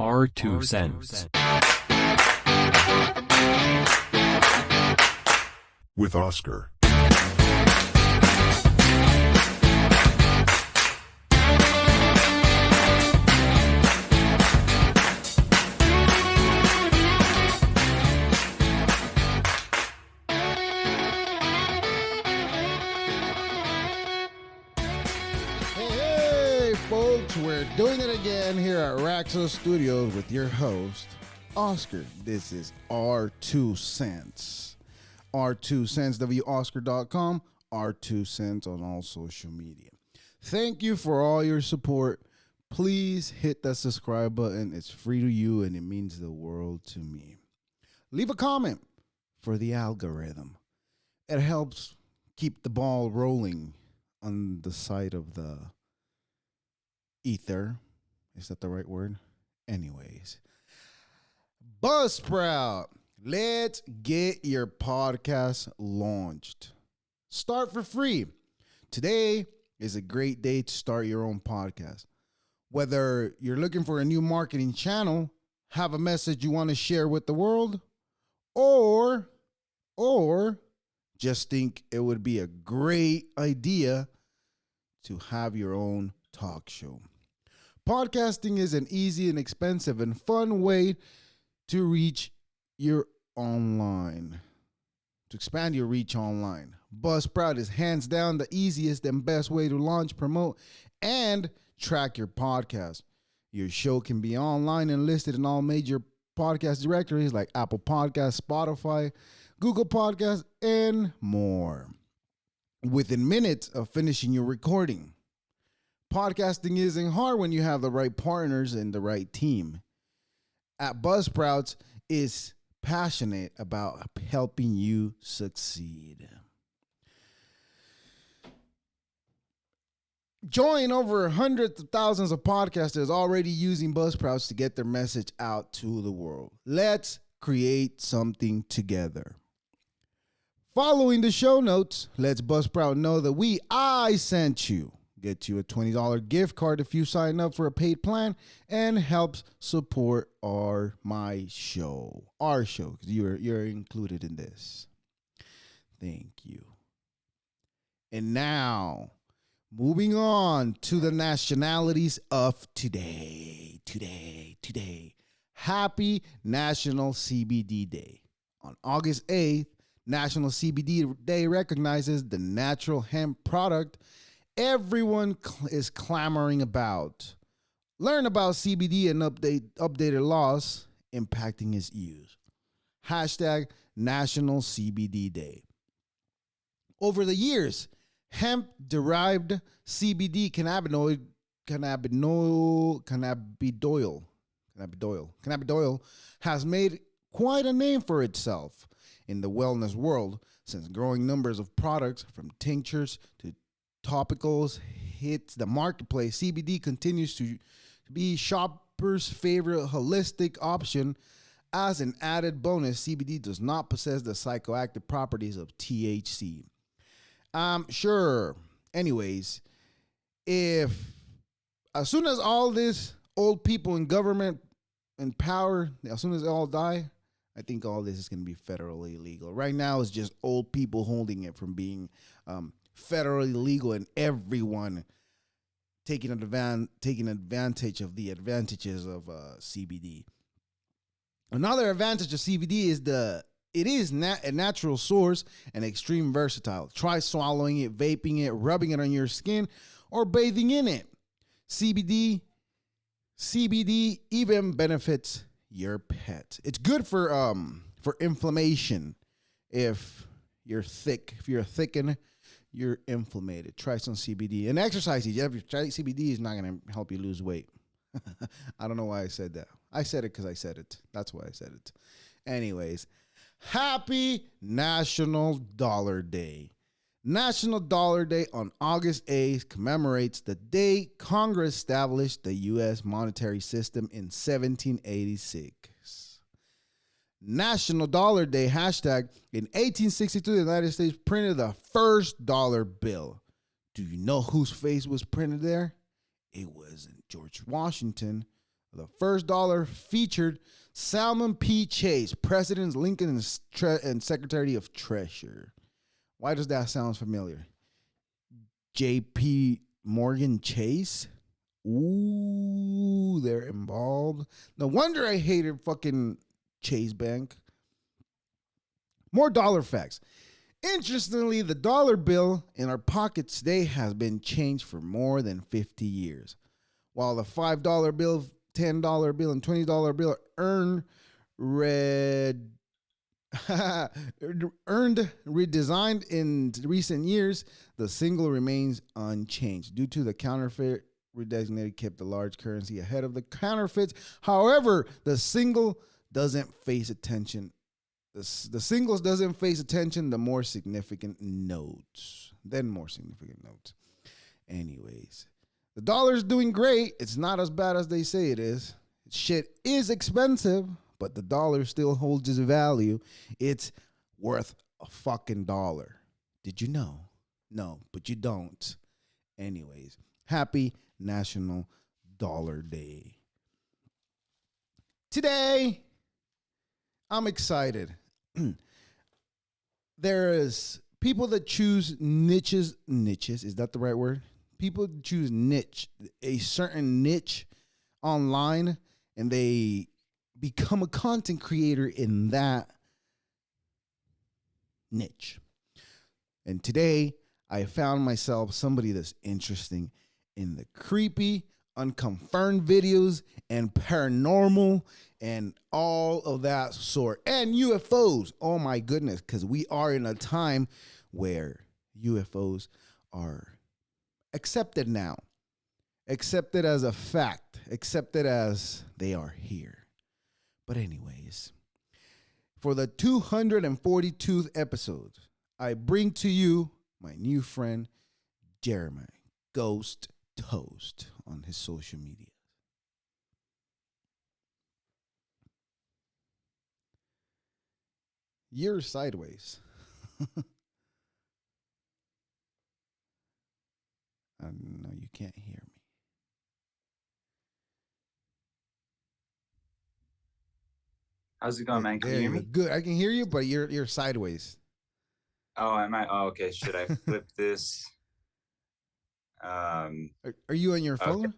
Our 2 cents. With Oscar. Hey, folks, we're doing it again here at Raxo Studios with your host, Oscar. This is Our 2 Cents. Our 2 Cents, WOscar.com, Our 2 Cents on all social media. Thank you for all your support. Please hit that subscribe button. It's free to you and it means the world to me. Leave a comment for the algorithm. It helps keep the ball rolling on the side of the ether. Is that the right word? Anyways. Buzzsprout. Let's get your podcast launched. Start for free. Today is a great day to start your own podcast. Whether you're looking for a new marketing channel, have a message you want to share with the world, or just think it would be a great idea to have your own talk show. Podcasting is an easy and expensive and fun way to reach your online, to expand your reach online. Buzzsprout is hands down the easiest and best way to launch, promote, and track your podcast. Your show can be online and listed in all major podcast directories like Apple Podcasts, Spotify, Google Podcasts, and more. Within minutes of finishing your recording. Podcasting isn't hard when you have the right partners and the right team. At Buzzsprouts is passionate about helping you succeed. Join over hundreds of thousands of podcasters already using Buzzsprouts to get their message out to the world. Let's create something together. Following the show notes, lets Buzzsprout know that I sent you. Get you a $20 gift card if you sign up for a paid plan and helps support our show, because you're included in this. Thank you. And now, moving on to the nationalities of today. Happy National CBD Day. On August 8th, National CBD Day recognizes the natural hemp product everyone is clamoring about. Learn about CBD and updated laws impacting its use. Hashtag National CBD Day. Over the years, hemp-derived CBD cannabidiol has made quite a name for itself in the wellness world, since growing numbers of products from tinctures to topicals hits the marketplace. CBD continues to be shoppers' favorite holistic option. As an added bonus, CBD does not possess the psychoactive properties of THC. Sure. Anyways, as soon as all this old people in government and power, as soon as they all die, I think all this is going to be federally illegal. Right now, it's just old people holding it from being federally legal, and everyone taking advantage of the advantages of CBD. Another advantage of CBD is it is a natural source and extreme versatile. Try swallowing it, vaping it, rubbing it on your skin, or bathing in it. CBD even benefits your pet. It's good for inflammation. If you're thickened, you're inflamed. Try some CBD. And exercise. CBD is not going to help you lose weight. I don't know why I said that. I said it because I said it. That's why I said it. Anyways, happy National Dollar Day. National Dollar Day on August 8th commemorates the day Congress established the U.S. monetary system in 1786. National Dollar Day hashtag. In 1862, the United States printed the first dollar bill. Do you know whose face was printed there? It wasn't George Washington. The first dollar featured Salmon P. Chase, President Lincoln and Secretary of Treasury. Why does that sound familiar? J.P. Morgan Chase? Ooh, they're involved. No wonder I hated fucking Chase Bank. More dollar facts. Interestingly, the dollar bill in our pockets today has been changed for more than 50 years. While the $5 bill, $10 bill, and $20 bill earned redesigned in recent years, the single remains unchanged. Due to the counterfeit redesignated kept the large currency ahead of the counterfeits. However, the single doesn't face attention. The singles doesn't face attention, the more significant notes. Anyways, the dollar's doing great. It's not as bad as they say it is. Shit is expensive, but the dollar still holds its value. It's worth a fucking dollar. Did you know? No, but you don't. Anyways, happy National Dollar Day. Today, I'm excited. There is people that choose niches. Is that the right word? People choose a certain niche online, and they become a content creator in that niche. And today, I found myself somebody that's interesting in the creepy, unconfirmed videos and paranormal and all of that sort. And UFOs. Oh my goodness, because we are in a time where UFOs are accepted now. Accepted as a fact. Accepted as they are here. But anyways, for the 242th episode, I bring to you my new friend, Jeremy, GhostToast, on his social media. You're sideways. No, you can't hear me. How's it going, man? Can you hear me? Good. I can hear you, but you're sideways. Oh, am I? Oh, okay. Should I flip this? Are you on your phone? Okay.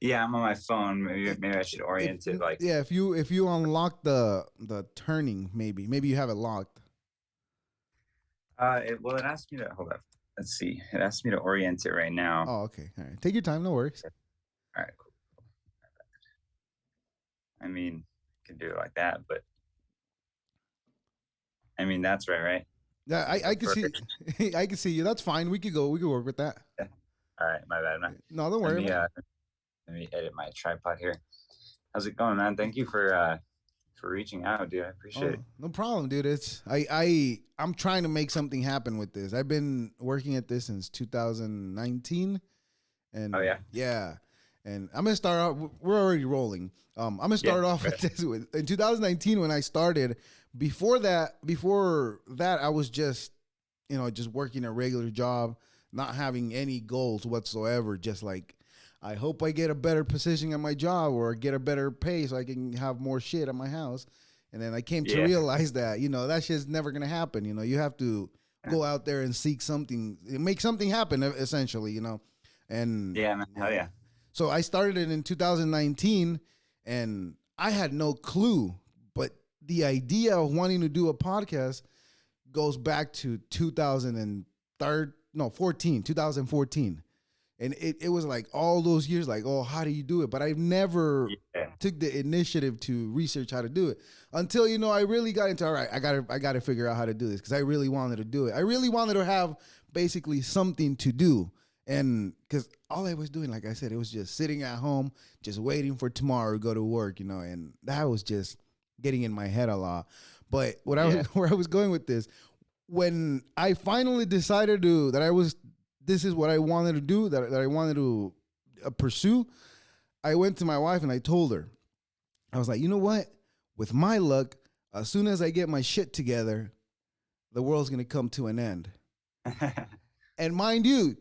Yeah, I'm on my phone. Maybe I should orient it like. Yeah, if you unlock the turning, maybe you have it locked. It asked me to hold up. Let's see. It asked me to orient it right now. Oh, okay. All right. Take your time. No worries. All right. Cool. I mean, I can do it like that, but I mean that's right? Yeah, I can see. I can see you. That's fine. We could work with that. Yeah. All right. My bad, man. No, don't worry. Let me edit my tripod here. How's it going, man? Thank you for reaching out, dude. I appreciate it. No problem, dude. It's I'm trying to make something happen with this. I've been working at this since 2019, and yeah. And I'm gonna start off. We're already rolling. I'm gonna start off with this. In 2019, when I started, before that, I was just working a regular job, not having any goals whatsoever. Just like, I hope I get a better position at my job or get a better pay so I can have more shit at my house. And then I came to realize that, that shit's never going to happen. You have to go out there and seek something, make something happen, essentially, And yeah, man. Hell yeah. So I started it in 2019 and I had no clue, but the idea of wanting to do a podcast goes back to 2014. And it was like all those years, like, oh, how do you do it? But I've never took the initiative to research how to do it until, I really got into, all right, I got to figure out how to do this because I really wanted to do it. I really wanted to have basically something to do. And because all I was doing, like I said, it was just sitting at home, just waiting for tomorrow to go to work, and that was just getting in my head a lot. But where I was going with this, when I finally decided this is what I wanted to do, that I wanted to pursue, I went to my wife and I told her, I was like, you know what? With my luck, as soon as I get my shit together, the world's going to come to an end. And mind you,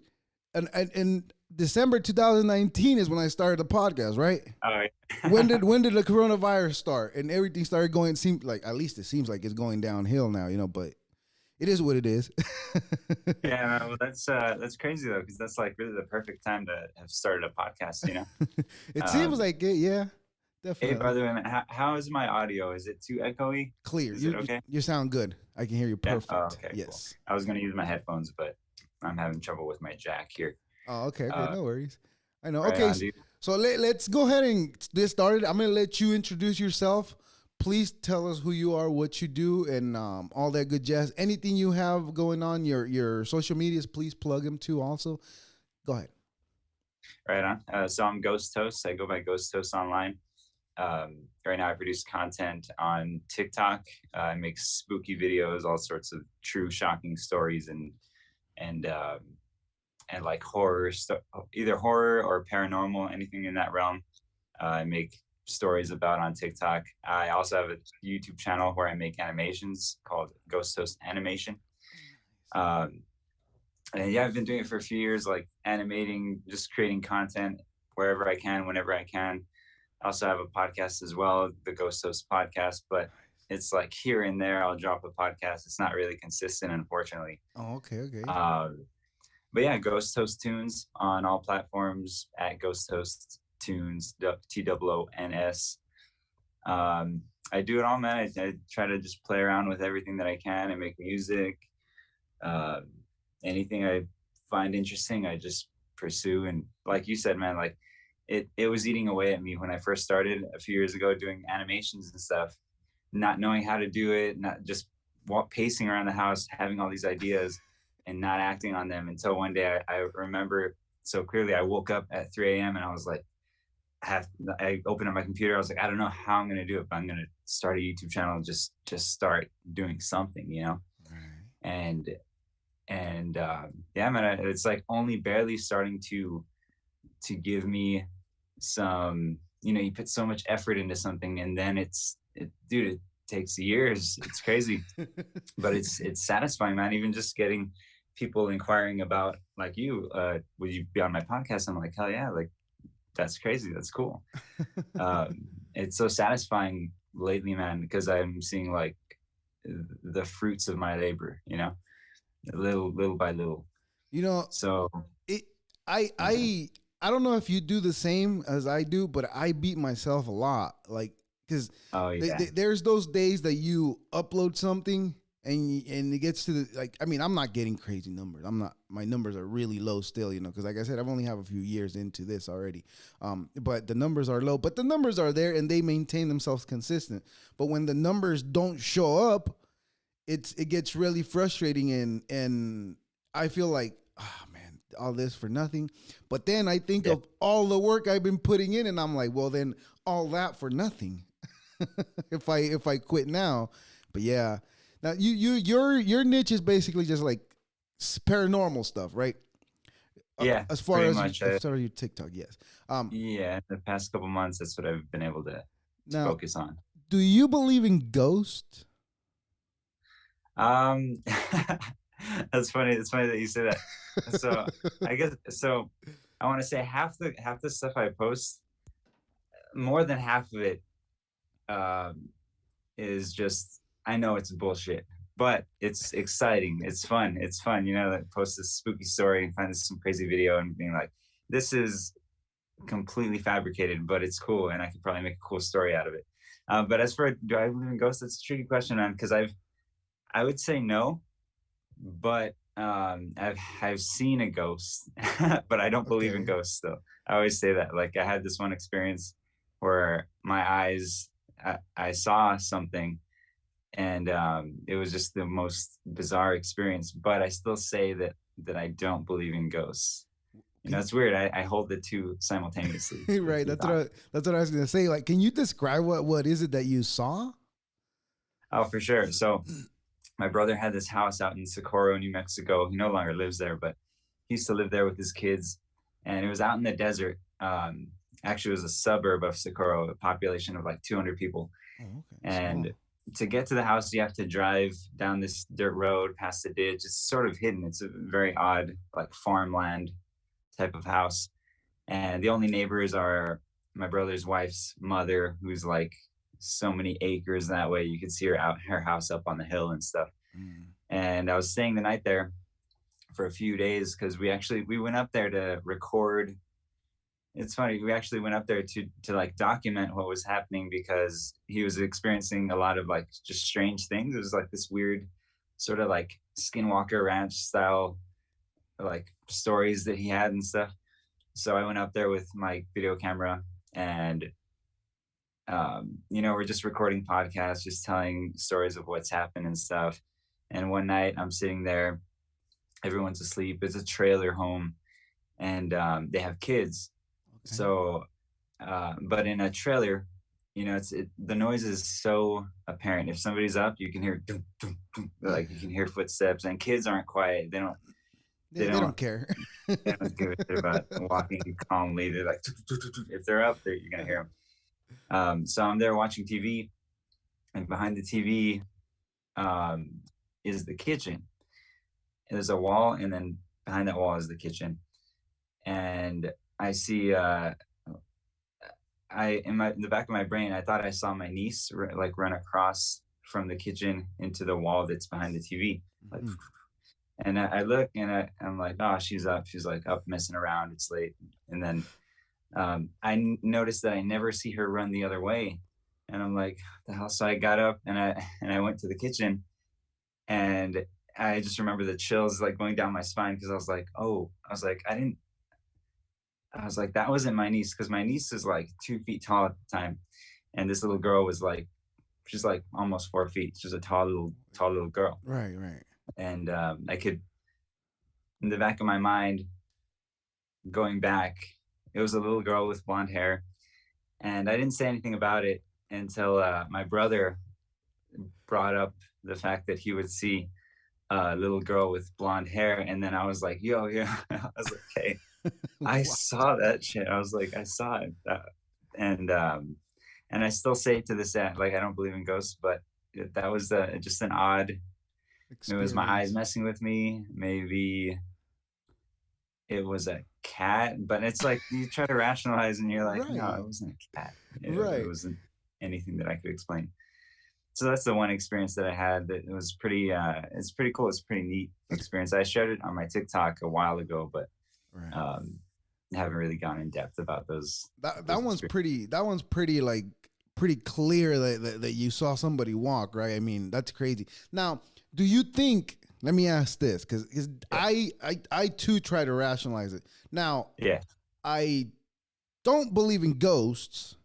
and December 2019 is when I started the podcast, right? Oh, when did the coronavirus start and everything started going? It seemed like, at least it seems like it's going downhill now, but it is what it is. yeah, man, well, that's crazy though, because that's like really the perfect time to have started a podcast. It seems like it, yeah, Hey, by definitely. the way, man, how is my audio? Is it too echoey? Clear. Is it okay? You sound good. I can hear you Yeah. Oh, perfect. okay, cool. Yes. I was gonna use my headphones, but I'm having trouble with my jack here. Oh, okay, Uh, no worries. I know. right Okay, on, dude. so let's go ahead and get started. I'm gonna let you introduce yourself. Please tell us who you are, what you do, and all that good jazz. Anything you have going on, your social medias, please plug them too. Also, go ahead. Right on. So I'm GhostToast. I go by GhostToast online. Right now, I produce content on TikTok. I make spooky videos, all sorts of true, shocking stories, and like horror stuff, either horror or paranormal, anything in that realm. I make stories about on TikTok. I also have a YouTube channel where I make animations called Ghost Toast Animation. Um, and yeah, I've been doing it for a few years, like animating, just creating content wherever I can, whenever I can. I also have a podcast as well, the Ghost Toast podcast, but it's like here and there I'll drop a podcast. It's not really consistent, unfortunately. Oh, okay. But yeah, Ghost Toast Tunes on all platforms at Ghost Toast Tunes, TOONS. I do it all, man. I try to just play around with everything that I can and make music. Uh, Anything I find interesting, I just pursue. And like you said, man, like it was eating away at me when I first started a few years ago doing animations and stuff, not knowing how to do it, not just pacing around the house, having all these ideas and not acting on them until one day I remember so clearly. I woke up at 3 a.m. and I was like, I opened up my computer. I was like, I don't know how I'm gonna do it, but I'm gonna start a YouTube channel. Just start doing something, Right. And yeah, man, it's like only barely starting to give me some. You put so much effort into something, and then dude, it takes years. It's crazy, but it's satisfying, man. Even just getting people inquiring about, like, you, would you be on my podcast? I'm like, hell yeah, like that's crazy, that's cool. It's so satisfying lately, man, because I'm seeing like the fruits of my labor, little by little. You know, So it. I yeah. I I don't know if you do the same as I do, but I beat myself a lot, like because Oh yeah. there's those days that you upload something and it gets to the, like, I mean, I'm not getting crazy numbers. I'm not. My numbers are really low still, because like I said, I've only have a few years into this already. But the numbers are low, but the numbers are there and they maintain themselves consistent. But when the numbers don't show up, it gets really frustrating, and I feel like, oh man, all this for nothing. But then I think Yeah. of all the work I've been putting in, and I'm like, well, then all that for nothing. if I quit now. But yeah, now your niche is basically just like paranormal stuff, right? Yeah, As far pretty as much. your TikTok, yes. Yeah, the past couple months, that's what I've been able to Now, focus on. do you believe in ghosts? um that's funny. It's funny that you say that. So I guess, so I want to say half the stuff I post, more than half of it, um is just, I know it's bullshit, but it's exciting. It's fun. It's fun, like post this spooky story and find some crazy video and being like, this is completely fabricated, but it's cool, and I could probably make a cool story out of it. But as for, do I believe in ghosts? That's a tricky question, man, because I would say no, but I've seen a ghost, but I don't believe in Okay. ghosts though. I always say that. Like, I had this one experience where my eyes, I saw something, and it was just the most bizarre experience. But I still say that I don't believe in ghosts. Can It's weird. I hold the two simultaneously, the right. two thoughts. That's what I was gonna say. Like, can you describe what is it that you saw? Oh, for sure. So my brother had this house out in Socorro, New Mexico. He no longer lives there, but he used to live there with his kids, and it was out in the desert. Actually, it was a suburb of Socorro, a population of like 200 people. Oh, okay, And small. to get to the house, you have to drive down this dirt road past the ditch. It's sort of hidden. It's a very odd, like, farmland. type of house, and the only neighbors are my brother's wife's mother, who's like so many acres that way. You could see her house up on the hill and stuff. Mm. And I was staying the night there for a few days because we went up there to record. It's funny, we actually went up there to like document what was happening because he was experiencing a lot of like just strange things. It was like this weird sort of like Skinwalker Ranch style like stories that he had and stuff. So I went up there with my video camera, and we're just recording podcasts, just telling stories of what's happened and stuff. And one night I'm sitting there, everyone's asleep. It's a trailer home, and they have kids. Okay. So, but in a trailer, the noise is so apparent. If somebody's up, you can hear dum, dum, dum, like you can hear footsteps, and kids aren't quiet. They don't care. They don't give a shit about walking calmly. They're like, if they're up, you're gonna hear them. So I'm there watching TV, and behind the TV is the kitchen. And there's a wall, and then behind that wall is the kitchen. And I see, in the back of my brain, I thought I saw my niece run across from the kitchen into the wall that's behind the TV. Like, Mhm. and I look, and I'm like, oh, she's up. She's like up messing around. It's late. And then I noticed that I never see her run the other way. And I'm like, what the hell? So I got up, and I went to the kitchen, and I just remember the chills like going down my spine because I was like, oh, I was like, that wasn't my niece, because my niece is like 2 feet tall at the time, and this little girl was like, she's like almost 4 feet. She's a tall little girl. Right, right. And I could, in the back of my mind, going back, it was a little girl with blonde hair, and I didn't say anything about it until my brother brought up the fact that he would see a little girl with blonde hair, and then I was like, yo, yeah. I was like, hey, I saw that shit. I was like, I saw it. And I still say to this day, like, I don't believe in ghosts, but that was just an odd, it was my eyes Experience. messing with me. Maybe it was a cat, but it's like you try to rationalize, and you're like, no, Right, it wasn't a cat. It right. wasn't anything that I could explain. So that's the one experience that I had that was pretty, it's pretty cool. It's a pretty neat That's experience. I shared it on my TikTok a while ago, but right. um, haven't really gone in depth about those That those one's experiences. pretty. That one's pretty like pretty clear that you saw somebody walk. Right. I mean, that's crazy. Now, do you think? Let me ask this, because Yeah. I too try to rationalize it. Now, Yeah. I don't believe in ghosts,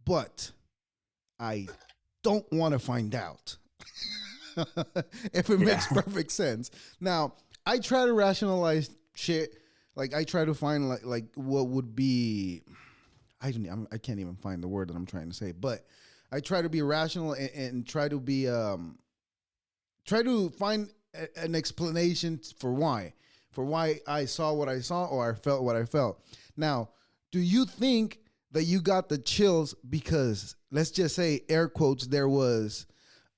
but I don't want to find out. If it Yeah. makes perfect sense. Now, I try to rationalize shit. Like I try to find like what would be. I can't even find the word that I'm trying to say, but I try to be rational and try to be try to find an explanation for why I saw what I saw or I felt what I felt. Now, do you think that you got the chills because, let's just say, air quotes, there was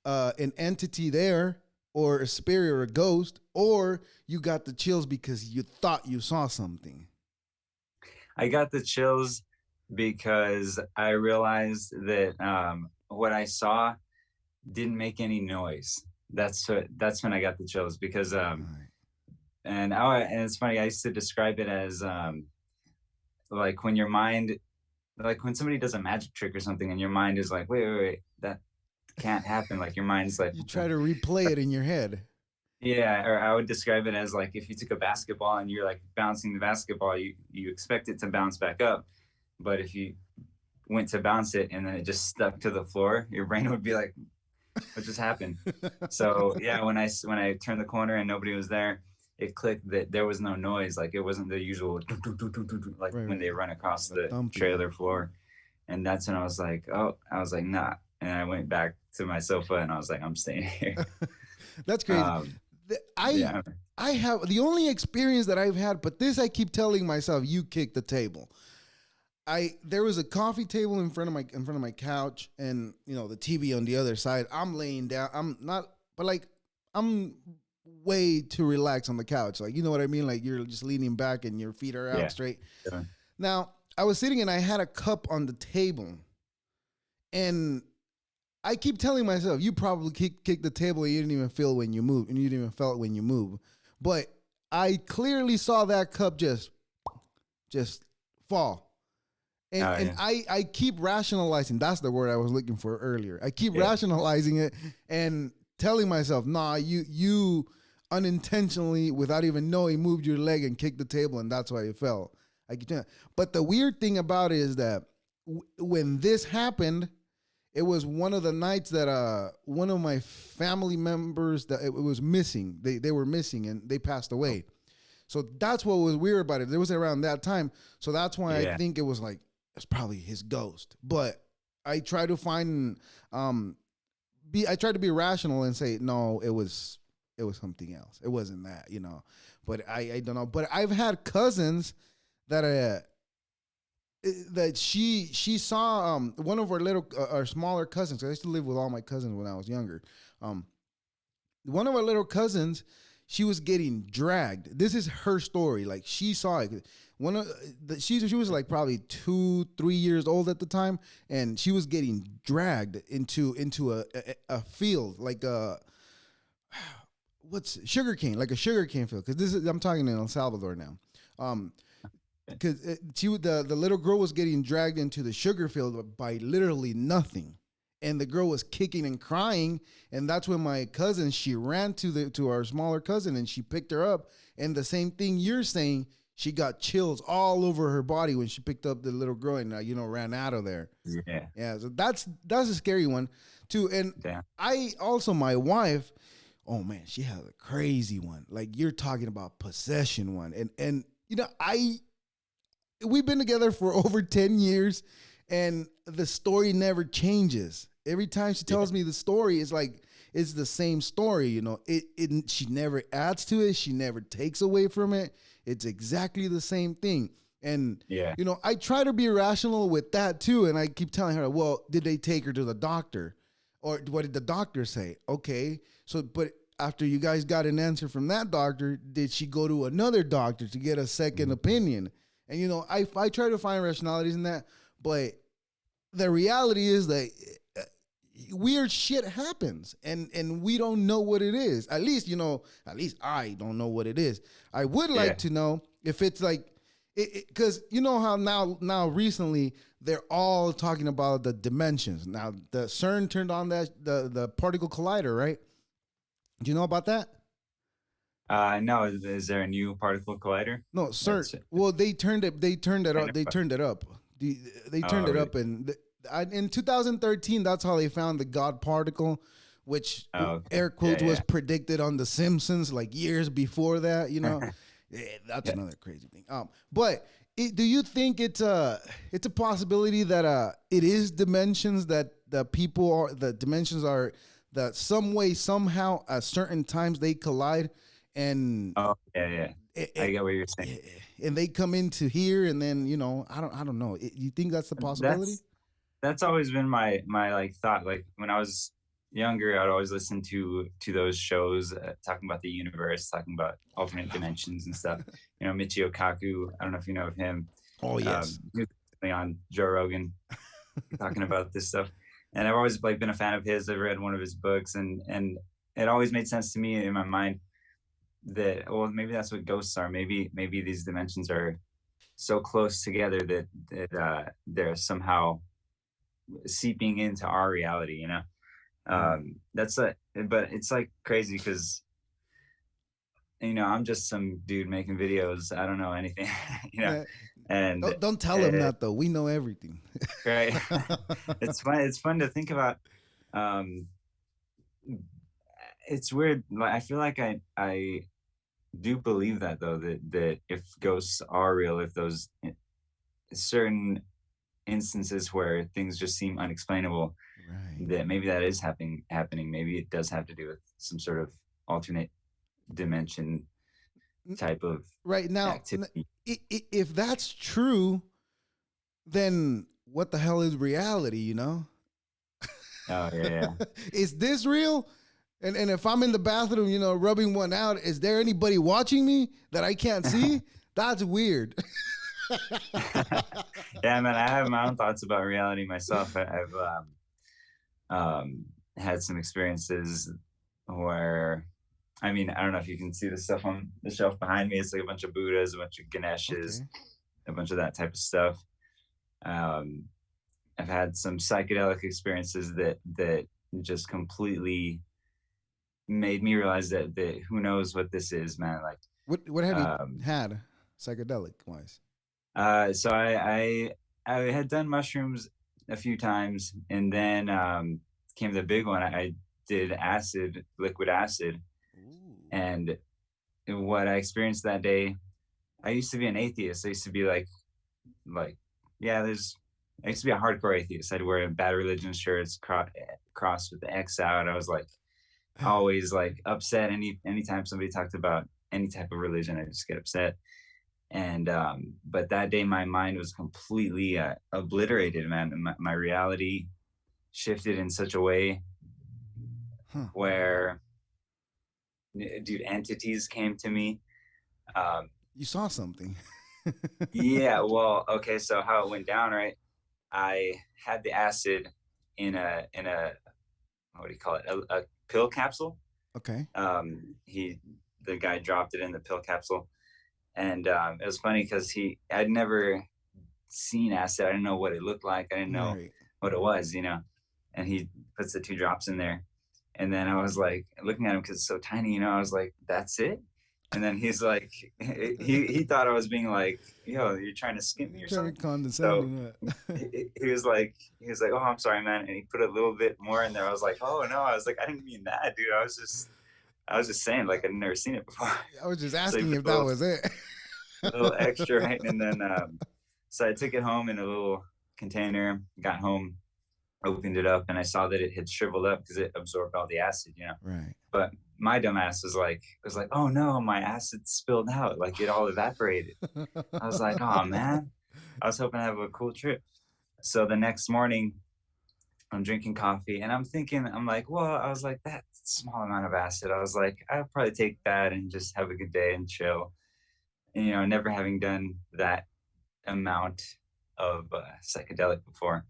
an entity there or a spirit or a ghost, or you got the chills because you thought you saw something? I got the chills because I realized that what I saw didn't make any noise. That's when I got the chills because Right. and it's funny, I used to describe it as like when your mind, like when somebody does a magic trick or something and your mind is like, wait, that can't happen. Like your mind's like, You try to replay it in your head. yeah, or I would describe it as like if you took a basketball and you're like bouncing the basketball, you expect it to bounce back up, but if you went to bounce it and then it just stuck to the floor, your brain would be like, what just happened? So yeah, when I turned the corner and nobody was there, it clicked that there was no noise. Like it wasn't the usual like Right, when right. they run across The the thumping. trailer floor. And that's when I was like, oh, I was like, nah. And I went back to my sofa and I was like, I'm staying here. That's crazy. Um, The- I yeah, I have the only experience that I've had, but this I keep telling myself, you kick the table. There was a coffee table in front of my couch, and the TV on the other side. I'm laying down. I'm not, but like I'm way too relaxed on the couch. Like, you know what I mean? Like you're just leaning back and your feet are out Yeah. straight. Yeah. Now, I was sitting and I had a cup on the table, and I keep telling myself, you probably kick the table and you didn't even feel when you move, and you didn't even felt when you move. But I clearly saw that cup just fall. And Oh, and yeah. I keep rationalizing. That's the word I was looking for earlier. I keep Yeah. rationalizing it and telling myself, nah, you unintentionally, without even knowing, moved your leg and kicked the table, and that's why it fell. I keep telling. But the weird thing about it is that when this happened, it was one of the nights that one of my family members that it was missing. They were missing and they passed away. So that's what was weird about it. It was around that time. So that's why I Yeah. think it was like it's probably his ghost. But I try to find I tried to be rational and say no, it was something else. It wasn't that, you know. But I don't know. But I've had cousins that that she saw one of our little our smaller cousins. I used to live with all my cousins when I was younger. One of our little cousins, she was getting dragged. This is her story. Like she saw it. One of she was like probably 2-3 years old at the time, and she was getting dragged into a field like a what's sugarcane, like a sugarcane field. Because this is I'm talking in El Salvador now. Because the little girl was getting dragged into the sugar field by literally nothing, and the girl was kicking and crying, and that's when my cousin she ran to our smaller cousin and she picked her up, and the same thing you're saying, she got chills all over her body when she picked up the little girl and ran out of there. Yeah. Yeah, so that's a scary one too. And Damn. I also my wife, oh man, she had a crazy one. Like you're talking about possession one, and we've been together for over 10 years and the story never changes. Every time she tells me the story, it's like it's the same story, you know. She never adds to it, she never takes away from it. It's exactly the same thing. And Yeah. I try to be rational with that too, and I keep telling her, well, did they take her to the doctor? Or what did the doctor say? Okay. So but after you guys got an answer from that doctor, did she go to another doctor to get a second opinion? And I try to find rationalities in that, but the reality is that weird shit happens, and we don't know what it is. At least I don't know what it is. I would like to know if it's like, because you know how now recently they're all talking about the dimensions. Now the CERN turned on the particle collider, right? Do you know about that? No. Is there a new particle collider? No, CERN. That's it. Well, they turned it. They turned it I up. They know. turned it up. They Oh, turned it really? up, and in 2013, that's how they found the God particle, which Oh, okay. air quotes Yeah, was predicted on The Simpsons like years before that. Yeah, that's Yeah. another crazy thing. But do you think it's a possibility that it is dimensions that the dimensions are that some way somehow at certain times they collide and Oh, yeah. I get what you're saying. and they come into here, and then I don't know. You think that's the possibility? That's always been my like thought. Like when I was younger, I'd always listen to those shows talking about the universe, talking about alternate dimensions and stuff. Michio Kaku. I don't know if you know of him. Oh yes. He was on Joe Rogan talking about this stuff, and I've always like been a fan of his. I've read one of his books, and it always made sense to me in my mind that maybe that's what ghosts are. Maybe these dimensions are so close together that they're somehow seeping into our reality. That's but it's like crazy because I'm just some dude making videos. I don't know anything. Yeah. And Don't tell them that though. We know everything. right. It's fun to think about. It's weird. I feel like I do believe that though, that if ghosts are real, if those certain instances where things just seem unexplainable, Right. that maybe that is happening. Maybe it does have to do with some sort of alternate dimension type of Right now, activity. if that's true, then what the hell is reality? Oh yeah. Is this real? And if I'm in the bathroom, rubbing one out, is there anybody watching me that I can't see? That's weird. Yeah, man, I have my own thoughts about reality myself. I've had some experiences where, I mean, I don't know if you can see the stuff on the shelf behind me. It's like a bunch of Buddhas, a bunch of Ganeshas, Okay. a bunch of that type of stuff. Um, I've had some psychedelic experiences that just completely made me realize that who knows what this is, man. Like, What have you um, had psychedelic wise? so I had done mushrooms a few times, and then came the big one. I did acid, liquid acid, Ooh. and what I experienced that day. I used to be an atheist. I used to be like yeah, I used to be a hardcore atheist. I'd wear bad religion shirts, cross with the X out. I was like always like upset anytime somebody talked about any type of religion. I just get upset. And but that day my mind was completely obliterated, man. My reality shifted in such a way Huh. where, dude, entities came to me. um, You saw something. yeah, well, okay, so how it went down, right? I had the acid in a what do you call it, a pill capsule. Okay. He The guy dropped it in the pill capsule, and it was funny because I'd never seen acid. I didn't know what it looked like. I didn't know Right. what it was, and he puts the 2 drops in there, and then I was like looking at him because it's so tiny, I was like, that's it. And then he's like, he thought I was being like, yo, you're trying to skim me or Trying to something. be So condescending. Huh? he was like, oh, I'm sorry, man, and he put a little bit more in there. I was like, oh no, I was like, I didn't mean that, dude. I was just saying, like, I'd never seen it before. I was just So he asking put if that was it. a little extra, right? And then so I took it home in a little container, got home, opened it up, and I saw that it had shriveled up because it absorbed all the acid. Right. But my dumb ass was like, oh no, my acid spilled out, like it all evaporated. I was like, oh man, I was hoping to have a cool trip. So the next morning, I'm drinking coffee and I'm thinking, I'm like, well, I was like, that small amount of acid. I was like, I'll probably take that and just have a good day and chill. And, never having done that amount of psychedelic before.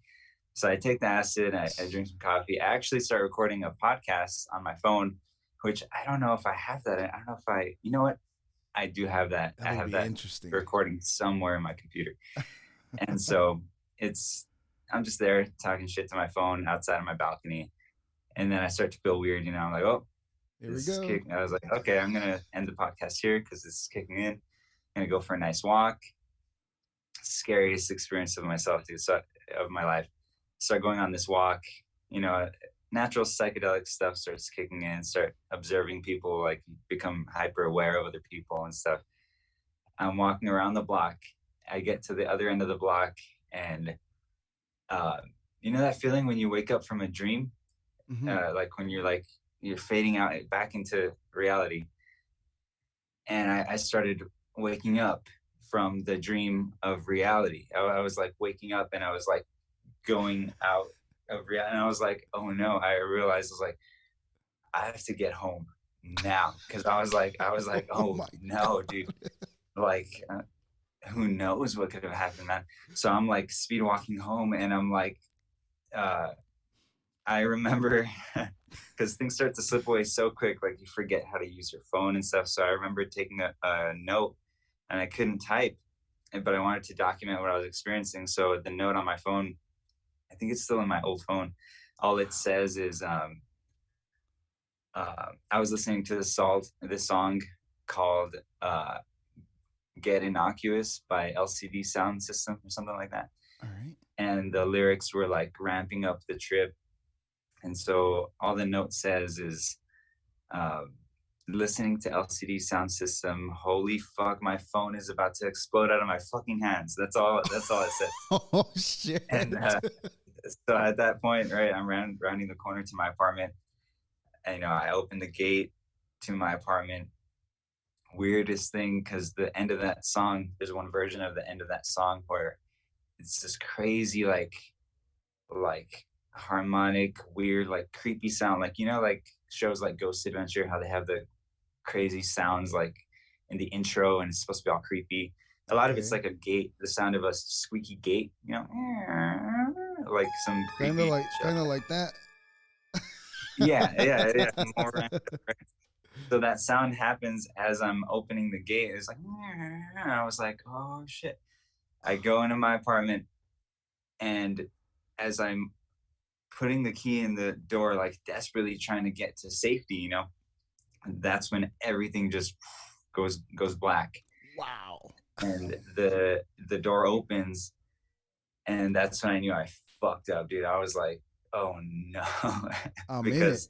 So I take the acid, I drink some coffee. I actually start recording a podcast on my phone, which I don't know if I have that. I don't know if you know what? I do have that. That I would have be that interesting. recording somewhere in my computer. And so I'm just there talking shit to my phone outside of my balcony. And then I start to feel weird, I'm like, oh, Here we this is go. kicking. I was like, okay, I'm going to end the podcast here because this is kicking in. I'm going to go for a nice walk. Scariest experience of myself, dude, of my life. Start going on this walk, natural psychedelic stuff starts kicking in, start observing people, like become hyper aware of other people and stuff. I'm walking around the block. I get to the other end of the block, and that feeling when you wake up from a dream, like when you're fading out back into reality. And I started waking up from the dream of reality. I was like waking up, and I was like going out of reality, and I was like, oh no. I realized, I was like, I have to get home now, because I was like, Oh oh my no, dude, like who knows what could have happened, man. So I'm like speed walking home, and I'm like, uh I remember because things start to slip away so quick, like you forget how to use your phone and stuff. So I remember taking a note, and I couldn't type, but I wanted to document what I was experiencing. So the note on my phone, I think it's still in my old phone. All it says is, I was listening to this song called "Get Innocuous" by LCD Sound System or something like that. All right. And the lyrics were like ramping up the trip. And so all the note says is, listening to LCD Sound System. Holy fuck, my phone is about to explode out of my fucking hands. That's all it said. Oh shit. And so at that point, right, I'm rounding the corner to my apartment. And, I opened the gate to my apartment. Weirdest thing, because the end of that song, there's one version of the end of that song where it's this crazy, like harmonic, weird, like creepy sound, like like shows like Ghost Adventure, how they have the crazy sounds like in the intro, and it's supposed to be all creepy. A lot of it's Okay. like a gate, the sound of a squeaky gate, like some creepy Kind show. of like that. Yeah. More random, right? So that sound happens as I'm opening the gate. It's like, I was like, oh shit. I go into my apartment, and as I'm putting the key in the door, like desperately trying to get to safety, that's when everything just goes black, Wow. and the door opens, and that's when I knew I fucked up, dude. I was like, oh no. I'm in it. Because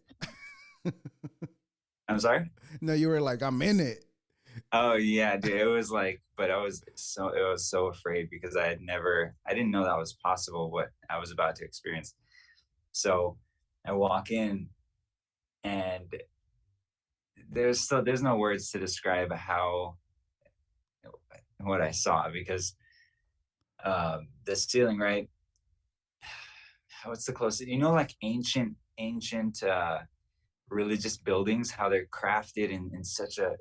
I'm sorry. No, you were like, I'm in it. Oh yeah, dude. It was like, but I was so afraid because I didn't know that was possible, what I was about to experience. So I walk in, and there's no words to describe how what I saw, because the ceiling, right? What's the closest? Like ancient religious buildings, how they're crafted in such a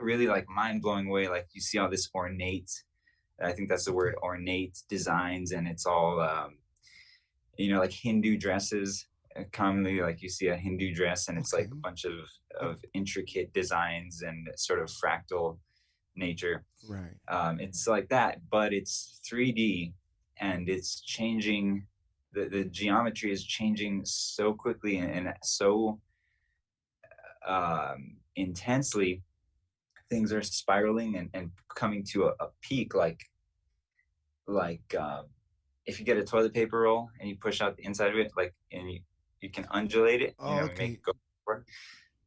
really like mind blowing way. Like you see all this ornate. I think that's the Okay. word, ornate designs, and it's all like Hindu dresses. Commonly, like you see a Hindu dress, and it's like Okay. a bunch of intricate designs and sort of fractal nature. Right. It's like that, but it's 3D, and it's changing. The geometry is changing so quickly, and so intensely. Things are spiraling and coming to a peak, like if you get a toilet paper roll and you push out the inside of it, like, and you can undulate it, Oh, make okay. it go forward.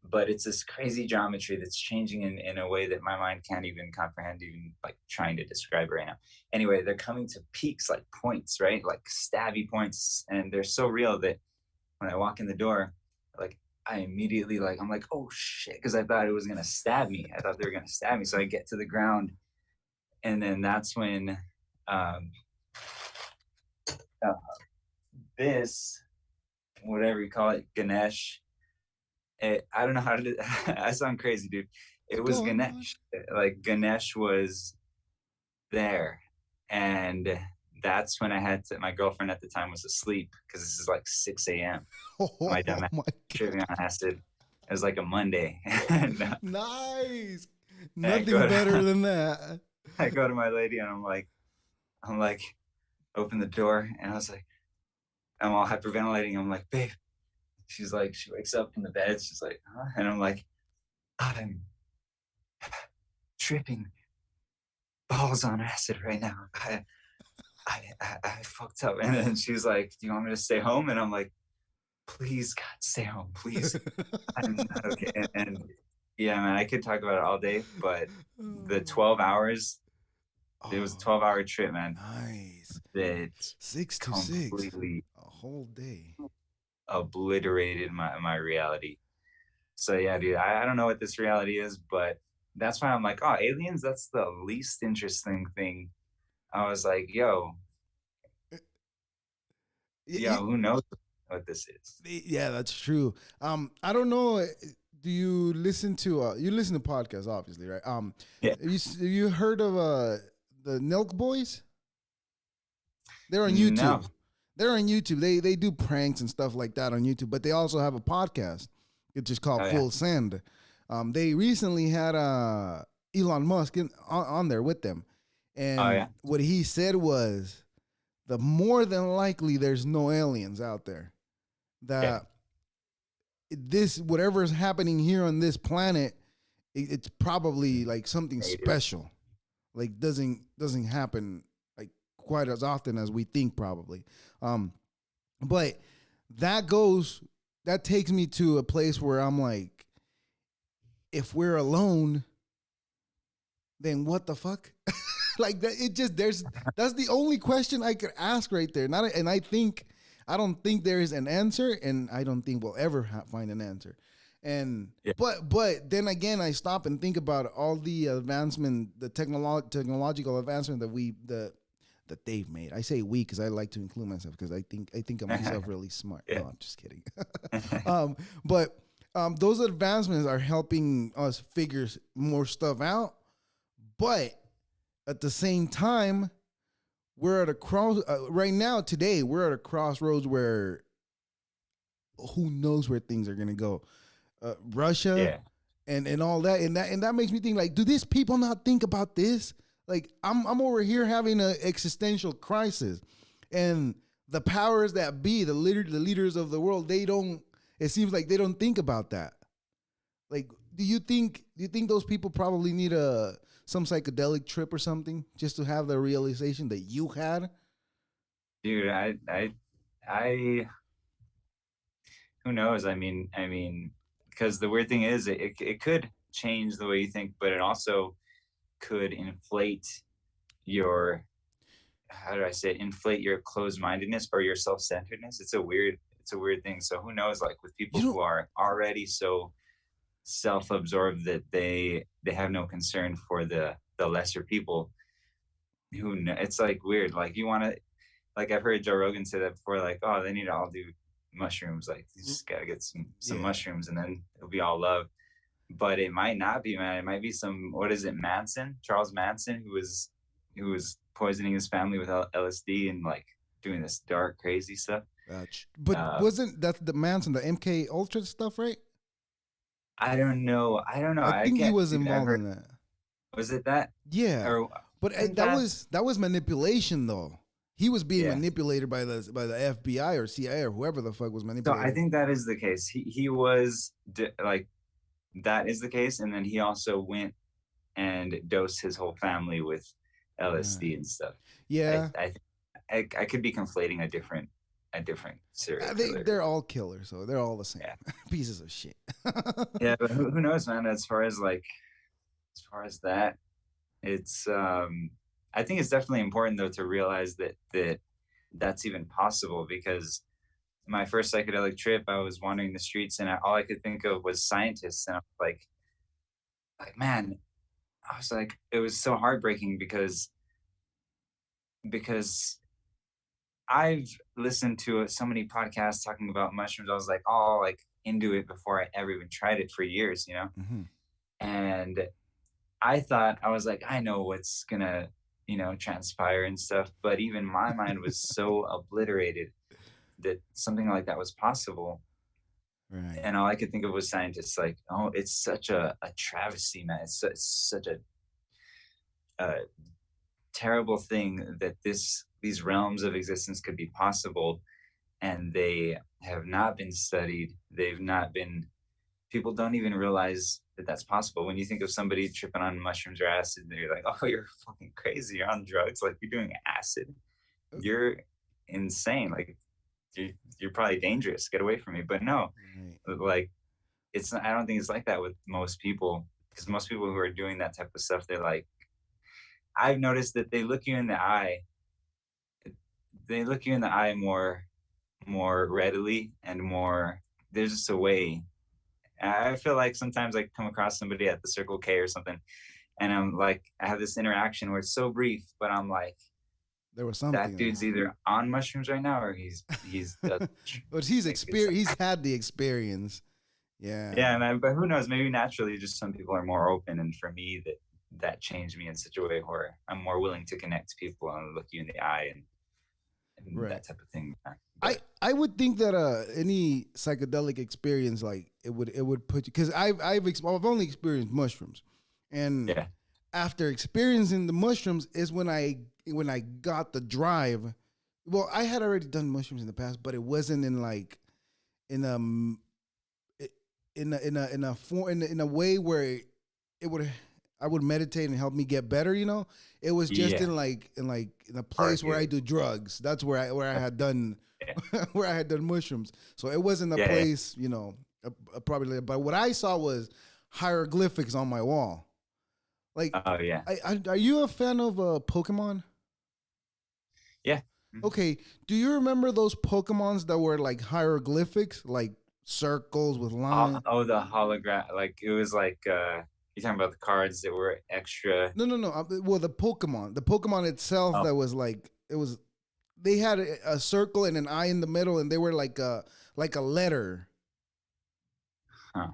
But it's this crazy geometry that's changing in a way that my mind can't even comprehend, even like trying to describe it right now. Anyway, they're coming to peaks, like points, right? Like stabby points. And they're so real that when I walk in the door, like I immediately, like, I'm like, oh shit, because I thought it was gonna stab me. I thought they were gonna stab me. So I get to the ground, and then that's when um, uh, this, whatever you call it, Ganesh. I don't know how to do. I sound crazy, dude. It Go was on, go on. Ganesh. Like Ganesh was there, and that's when I had to. My girlfriend at the time was asleep because this is like 6 a.m. My Oh dumb ass my tripping god. on acid. It was like a Monday, and Nice. I Nothing go better to than that. I go to my lady, and I'm like, open the door, and I was like, I'm all hyperventilating. I'm like, babe. She's like, she wakes up in the bed. She's like, huh? And I'm like, I'm tripping balls on acid right now. I fucked up. And then she's like, do you want me to stay home? And I'm like, please, God, stay home, please. I'm not okay. And yeah, man, I could talk about it all day, but the 12 hours, it was a Oh, 12-hour trip, man, nice. that 6 to 6. completely A whole day. obliterated my reality. So yeah, dude, I don't know what this reality is, but that's why I'm like, oh, aliens, that's the least interesting thing. I was like, who knows what this is? Yeah, that's true. I don't know. Do you listen to podcasts? Obviously, right? Yeah. Have you heard of the Nelk Boys? They're on No. YouTube. They're on YouTube. They do pranks and stuff like that on YouTube, but they also have a podcast. It's just called Oh yeah. Full Send. They recently had Elon Musk on there with them, Oh and yeah. what he said was the more than likely there's no aliens out there. Yeah. That this whatever is happening here on this planet, it's probably like something Native. special. Like doesn't happen like quite as often as we think probably. But that goes that takes me to a place where I'm like, if we're alone, then what the fuck? Like that, it just that's the only question I could ask right there. Not and I don't think there is an answer, and I don't think we'll ever find an answer. And Yeah. but then again, I stop and think about all the advancement, the technological advancement that they've made. I say we because I like to include myself because I think of myself really smart. Yeah. No, I'm just kidding. But Those advancements are helping us figure more stuff out, but at the same time, we're at a cross right now. Today, we're at a crossroads where who knows where things are gonna go. Russia Yeah. and all that, and that makes me think like, do these people not think about this? Like, I'm over here having an existential crisis, and the powers that be, the leaders of the world, they don't. It seems like they don't think about that. Like, do you think those people probably need a some psychedelic trip or something just to have the realization that you had? Dude, I, who knows? Because the weird thing is, it could change the way you think, but it also could inflate your, how do I say it? Inflate your closed mindedness or your self centeredness. It's a weird thing. So who knows? Like with people You who don't. are already so self absorbed that they have no concern for the lesser people. It's like weird. Like you want to, like I've heard Joe Rogan say that before. Like, oh, they need to all do mushrooms. Like you just gotta get some Yeah. mushrooms, and then it'll be all love. But it might not be, man. It might be some, what is it, Manson, Charles Manson, who was poisoning his family with LSD and like doing this dark, crazy stuff. But Uh, wasn't that the Manson, the MK Ultra stuff, right? I don't know. I don't know. I I think he can't, was dude. I've involved heard. in that. Was it that? Yeah, Or but I think that was manipulation though. He was being yeah. manipulated by the FBI or CIA or whoever the fuck was So I manipulating. think that is the case. He was like, that is the case, and then he also went and dosed his whole family with LSD Right. and stuff. I Yeah, I I could be conflating a different serial they're killer. all killers, so they're all the same Yeah, pieces of shit. yeah, but who knows, man? As far as that, it's I think it's definitely important though to realize that's even possible because my first psychedelic trip, I was wandering the streets and all I could think of was scientists, and I was like man, I was like, it was so heartbreaking because I've listened to so many podcasts talking about mushrooms. I was like all like into it before I ever even tried it for years, Hmm. And I was like, I know what's gonna, transpire and stuff. But even my mind was so obliterated that something like that was possible. Right. And all I could think of was scientists like, oh, it's such a travesty, man. It's such a terrible thing that these realms of existence could be possible, and they have not been studied. They've not been. People don't even realize that that's possible. When you think of somebody tripping on mushrooms or acid, they're like, "Oh, you're fucking crazy. You're on drugs. Like you're doing acid. You're insane. Like you're probably dangerous. Get away from me." But no, Right. like it's not, I don't think it's like that with most people, because most people who are doing that type of stuff, they're like, I've noticed that they look you in the eye more readily and more, there's just a way. I feel like sometimes I come across somebody at the Circle K or something, and I'm like, I have this interaction where it's so brief, but I'm like, There was that something there. dude's either on mushrooms right now or he's But think it's, he's had the experience. Yeah. yeah, man. But who knows? Maybe naturally, just some people are more open, and for me, that changed me in such a way where I'm more willing to connect to people and look you in the eye and Right. that type of thing. I But I would think that any psychedelic experience, like, it would put you, because I've only experienced mushrooms, and yeah, after experiencing the mushrooms is when I got the drive. Well, I had already done mushrooms in the past, but it wasn't in like in a in a way where it would I would meditate and help me get better. It was just yeah, in a place where I party. do drugs. That's where I had done Yeah, where I had done mushrooms. So it wasn't a yeah, yeah. place, probably. But what I saw was hieroglyphics on my wall. Like, Oh yeah, are you a fan of Pokemon? yeah. Mhm. Okay, do you remember those Pokemons that were like hieroglyphics, like circles with lines? Oh, the hologram. Like it was like you're talking about the cards that were extra. No, no, no. Well, the Pokemon itself, Oh, that was like, it was. They had a circle and an eye in the middle, and they were like a letter. Huh.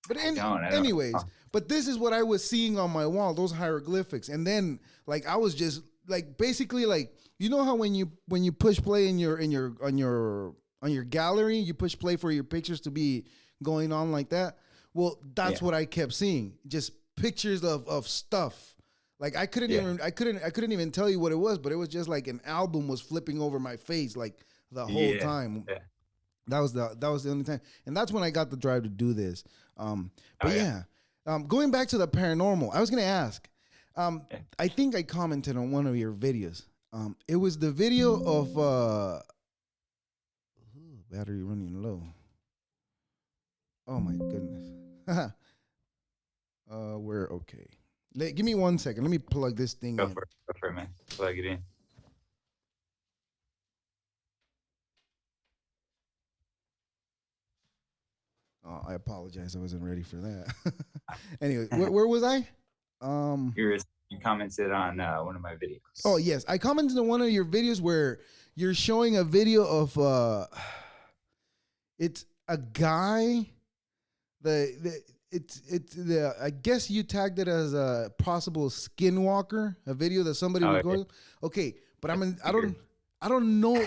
But I don't. anyways, Oh, but this is what I was seeing on my wall, those hieroglyphics. And then like I was just like basically like you know how when you push play in your on your gallery, you push play for your pictures to be going on like that. Well, yeah. that's what I kept seeing. Just pictures of stuff. Like Yeah. I couldn't even tell you what it was, but it was just like an album was flipping over my face like the whole Yeah. time. Yeah. That was the only time, and that's when I got the drive to do this. Oh But yeah. yeah, going back to the paranormal, I was gonna ask. Yeah. I think I commented on one of your videos. It was the video of battery running low. Oh my goodness. We're okay. Give me 1 second. Let me plug this thing Go in. for it. Go for it, man. Plug it in. Oh, I apologize. I wasn't ready for that. Anyway, where was I? Um, You commented on one of my Oh videos. yes, I commented on one of your videos where you're showing a video of it's a guy. It's the I guess you tagged it as a possible skinwalker, a video that somebody Oh was yeah. going. Okay, but That's weird. I don't know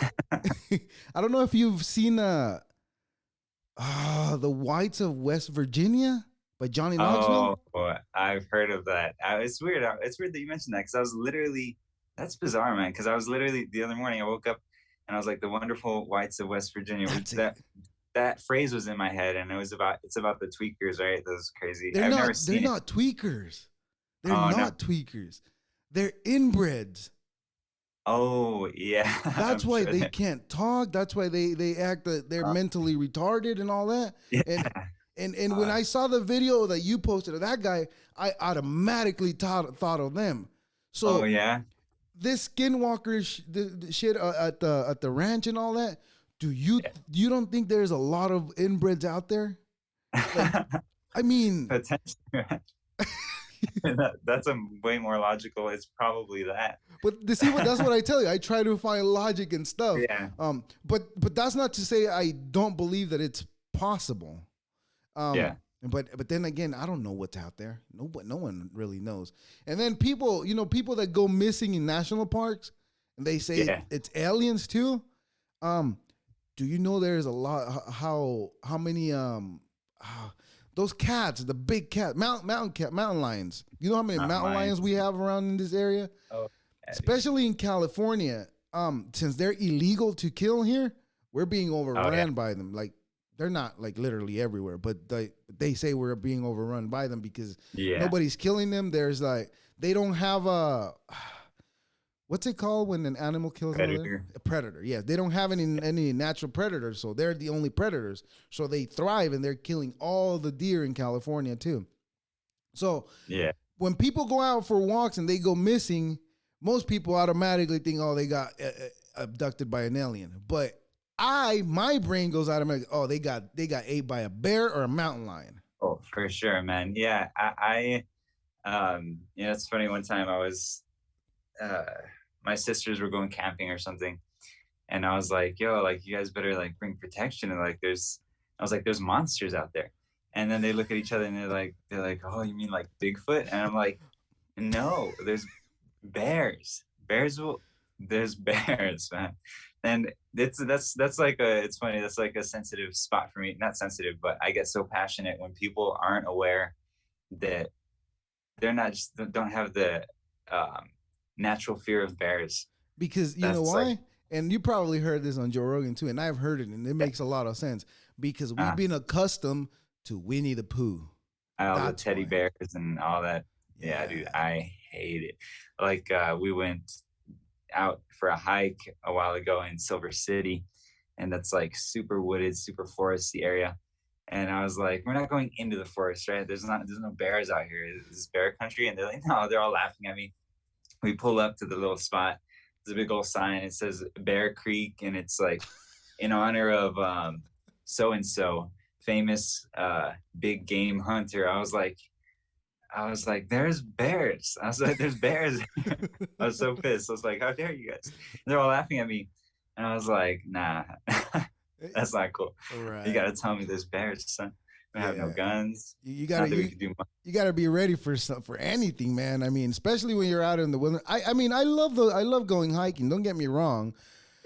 I don't know if you've seen the Whites of West Virginia by Johnny Knoxville. Oh, boy, I've heard of that. It's weird. It's weird that you mentioned that because I was literally, that's bizarre, man. Because I was literally the other morning, I woke up and I was like, the wonderful whites of West Virginia. That's it. That phrase was in my head, and it's about the tweakers, right? Those crazy. I've never They're seen it. not tweakers. They're Oh no. not tweakers. They're inbreds. Oh yeah. That's I'm why sure they that. can't talk. That's why they act that they're Uh, mentally retarded and all that. yeah. And and when Uh, I saw the video that you posted of that guy, I automatically thought of them. oh So yeah. this skinwalker the shit at the ranch and all that. You don't think there's a lot of inbreds out there? Like Yeah. I mean, Potentially. That's a way more logical. It's probably that. but to see what that's what I tell you. I try to find logic and stuff. Yeah. But that's not to say I don't believe that it's possible. Yeah. But then again, I don't know what's out there. No one really knows. And then people, people that go missing in national parks, and they say Yeah. it's aliens too. Um, do you know there's a lot how many those cats, the big cat, mountain lions. You know how many Mountain mountain lions lions. we have around in this area, Oh, yeah, dude. especially in California. Since they're illegal to kill here, we're being Oh yeah. overrun by them. Like they're not like literally everywhere, but they say we're being overrun by them because Yeah. nobody's killing them. There's like they don't have a what's it called when an animal kills another? Predator. A predator. Yeah, they don't have any natural predators, so they're the only predators. So they thrive and they're killing all the deer in California too. So Yeah. when people go out for walks and they go missing, most people automatically think, oh, they got abducted by an alien. But my brain goes automatically, oh, they got ate by a bear or a mountain lion. Oh, for sure, man. Yeah. It's funny. One time I was, uh, my sisters were going camping or something, and I was like, "Yo, like you guys better like bring protection." And like, I was like, "There's monsters out there." And then they look at each other and they're like, "Oh, you mean like Bigfoot?" And I'm like, "No, there's bears. There's bears, man." And that's like it's funny. That's like a sensitive spot for me. Not sensitive, but I get so passionate when people aren't aware that they're not just don't have the um, natural fear of bears. Because you know That's like why? And you probably heard this on Joe Rogan too, and I've heard it, and it yeah, makes a lot of sense because we've uh, been accustomed to Winnie the Pooh. all the That's teddy why. bears and all that. Yeah, Yeah. dude, I hate it. Like we went out for a hike a while ago in Silver City, and that's like super wooded, super foresty area. And I was like, we're not going into the forest, right? There's no bears out here. This is bear country. And they're like, no, they're all laughing at me. We pull up to the little spot. There's a big old sign. It says Bear Creek, and it's like in honor of so and so, famous big game hunter. I was like, there's bears. I was like, there's bears. I was so pissed. I was like, how dare you guys? And they're all laughing at me. And I was like, nah, that's not cool. You Right. gotta tell me there's bears, son. We have no guns. You Not gotta that we could do much. you gotta be ready for anything, man. I mean, especially when you're out in the wilderness. I mean, I love going hiking. Don't get me wrong,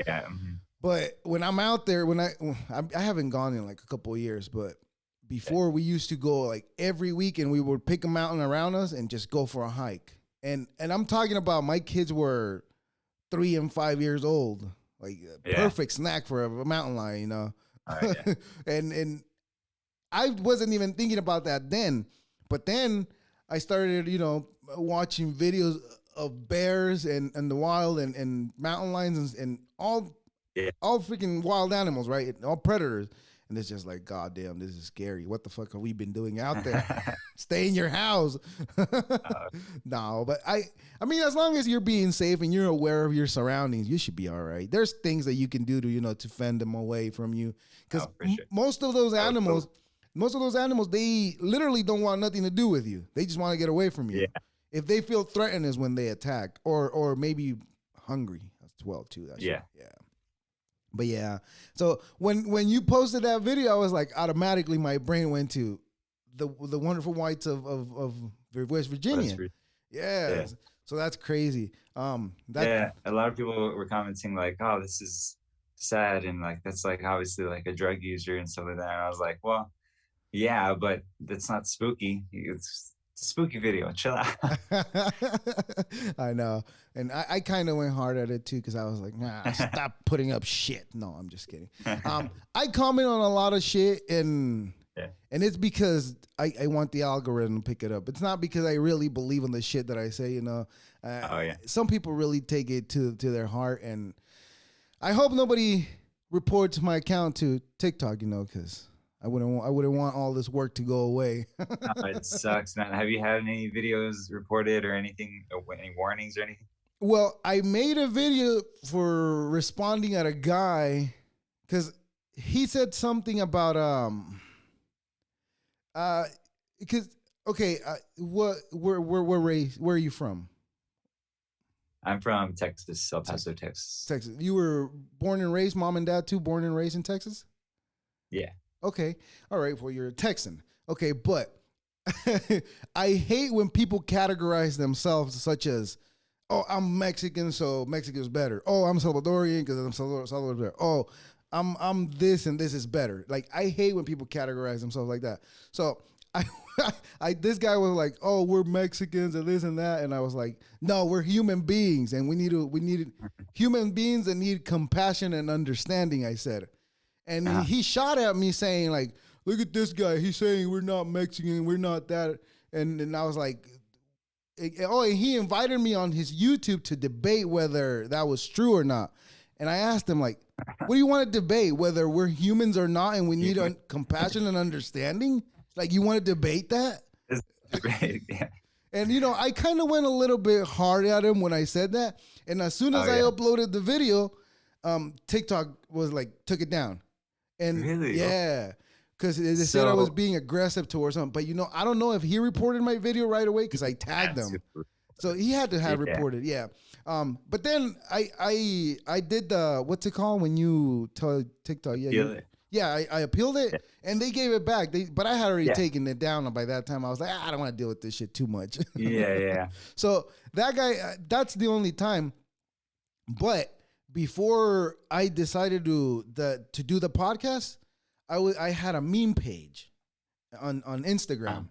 Yeah. Mhm. but when I'm out there, I haven't gone in like a couple of years, but before we used to go like every week, and we would pick a mountain around us and just go for a hike. And I'm talking about my kids were 3 and 5 years old, like perfect snack for a mountain lion, you know. Yeah. and I wasn't even thinking about that then, but then I started, you know, watching videos of bears and the wild and mountain lions and all freaking wild animals, right? All predators. And it's just like, God damn, this is scary. What the fuck have we been doing out there? Stay in your house. No, but I mean, as long as you're being safe and you're aware of your surroundings, you should be all right. There's things that you can do to, you know, to fend them away from you. Because most of those animals, they literally don't want nothing to do with you. They just want to get away from you. Yeah. If they feel threatened is when they attack, or maybe hungry as well too. Yeah. But yeah, so when you posted that video, I was like, automatically my brain went to the wonderful whites of West Virginia. Yeah, so that's crazy. A lot of people were commenting like, "Oh, this is sad," and like that's like obviously like a drug user and stuff like that. And I was like, "Well, yeah, but that's not spooky. It's a spooky video. Chill out." I know. And I kind of went hard at it too, because I was like, nah, stop putting up shit. No, I'm just kidding. I comment on a lot of shit, and it's because I want the algorithm to pick it up. It's not because I really believe in the shit that I say, you know. Some people really take it to their heart, and I hope nobody reports my account to TikTok, you know, because I wouldn't want all this work to go away. It sucks, man. Have you had any videos reported or anything, any warnings or anything? Well, I made a video for responding at a guy because he said something about where are you from? I'm from Texas, El Paso, Texas. Texas. You were born and raised, mom and dad too, born and raised in Texas? Yeah. Okay. All right. Well, you're a Texan. Okay, but I hate when people categorize themselves such as, oh, I'm Mexican, so Mexico's better. Oh, I'm Salvadorian because I'm Salvadorian. Oh, I'm this and this is better. Like, I hate when people categorize themselves like that. So this guy was like, oh, we're Mexicans and this and that, and I was like, no, we're human beings, and we need human beings that need compassion and understanding. I said, and he shot at me saying like, look at this guy. He's saying we're not Mexican, we're not that, and I was like. Oh, and he invited me on his YouTube to debate whether that was true or not. And I asked him, like, what do you want to debate? Whether we're humans or not, and we need compassion and understanding? Like, you want to debate that? Yeah. And, you know, I kind of went a little bit hard at him when I said that. And as soon as I uploaded the video, TikTok was like, took it down. And really? Yeah. Because they said I was being aggressive towards him. But, you know, I don't know if he reported my video right away because I tagged him. So he had to have reported, yeah. But then I did the, what's it called when you tell TikTok? I appealed it, and they gave it back. But I had already taken it down. And by that time, I was like, I don't want to deal with this shit too much. Yeah. So that guy, that's the only time. But before I decided to do the podcast, I had a meme page on Instagram.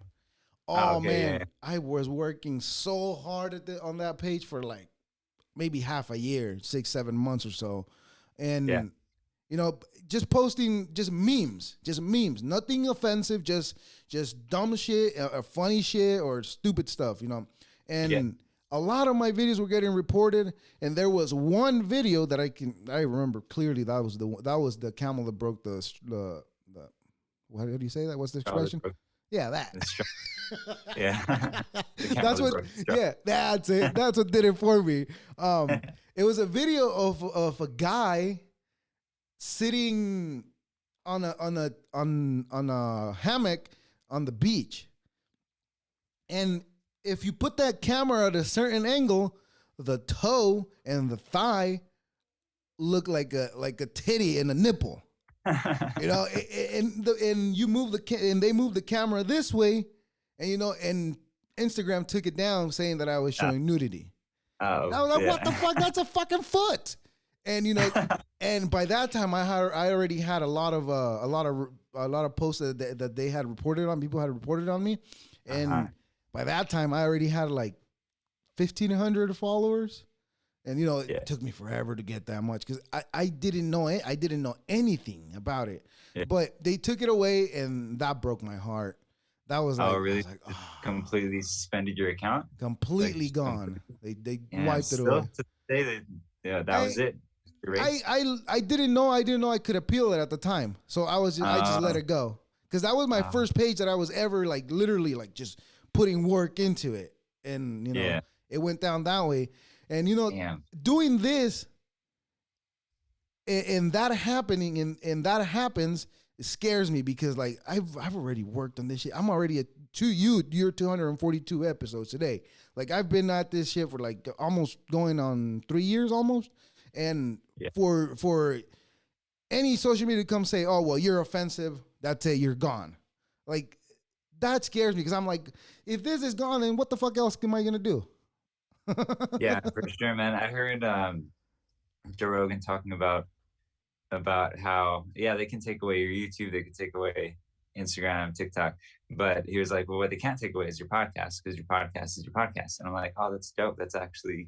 Man, I was working so hard on that page for like maybe half a year, 6-7 months or so, and you know, just posting just memes, nothing offensive, just dumb shit, or funny shit, or stupid stuff, you know, and. A lot of my videos were getting reported, and there was one video that I remember clearly. That was the camel that broke the what do you say that? What's the expression? Yeah, that. Yeah. That's what. Yeah, that's it. That's what did it for me. It was a video of a guy sitting on a hammock on the beach, and if you put that camera at a certain angle, the toe and the thigh look like a titty and a nipple. You know, and you move and they moved the camera this way, and and Instagram took it down saying that I was showing nudity. I Oh, was like, what the yeah. fuck? That's a fucking foot. And and by that time I already had a lot of posts that they had reported on, people had reported on me, Uh-huh. and by that time I already had like 1,500 followers. And Yeah. it took me forever to get that much because I didn't know it. I didn't know anything about it. Yeah. But they took it away, and that broke my heart. That was Oh, like I really? was like, Just oh, completely suspended your account? Like, completely just gone. completely? They Yeah, wiped it away. still to say that, yeah, that I was it. I Erased. I didn't know I could appeal it at the time. So I just let Uh, it go because that was my uh, first page that I was ever like literally like just putting work into it, and yeah. it went down that way. And Damn. doing this and that happening and that happens, it scares me because like I've already worked on this shit. I'm already you're 242 episodes today. Like I've been at this shit for like almost going on 3 years almost. And Yeah. for any social media to come say, oh well, you're offensive, that's it, you're gone. Like that scares me because I'm like, if this is gone, then what the fuck else am I gonna do? Yeah, for sure, man. I heard Joe Rogan talking about how, yeah, they can take away your YouTube, they can take away Instagram, TikTok, but he was like, well, what they can't take away is your podcast, because your podcast is your podcast. And I'm like, oh, that's dope. That's true.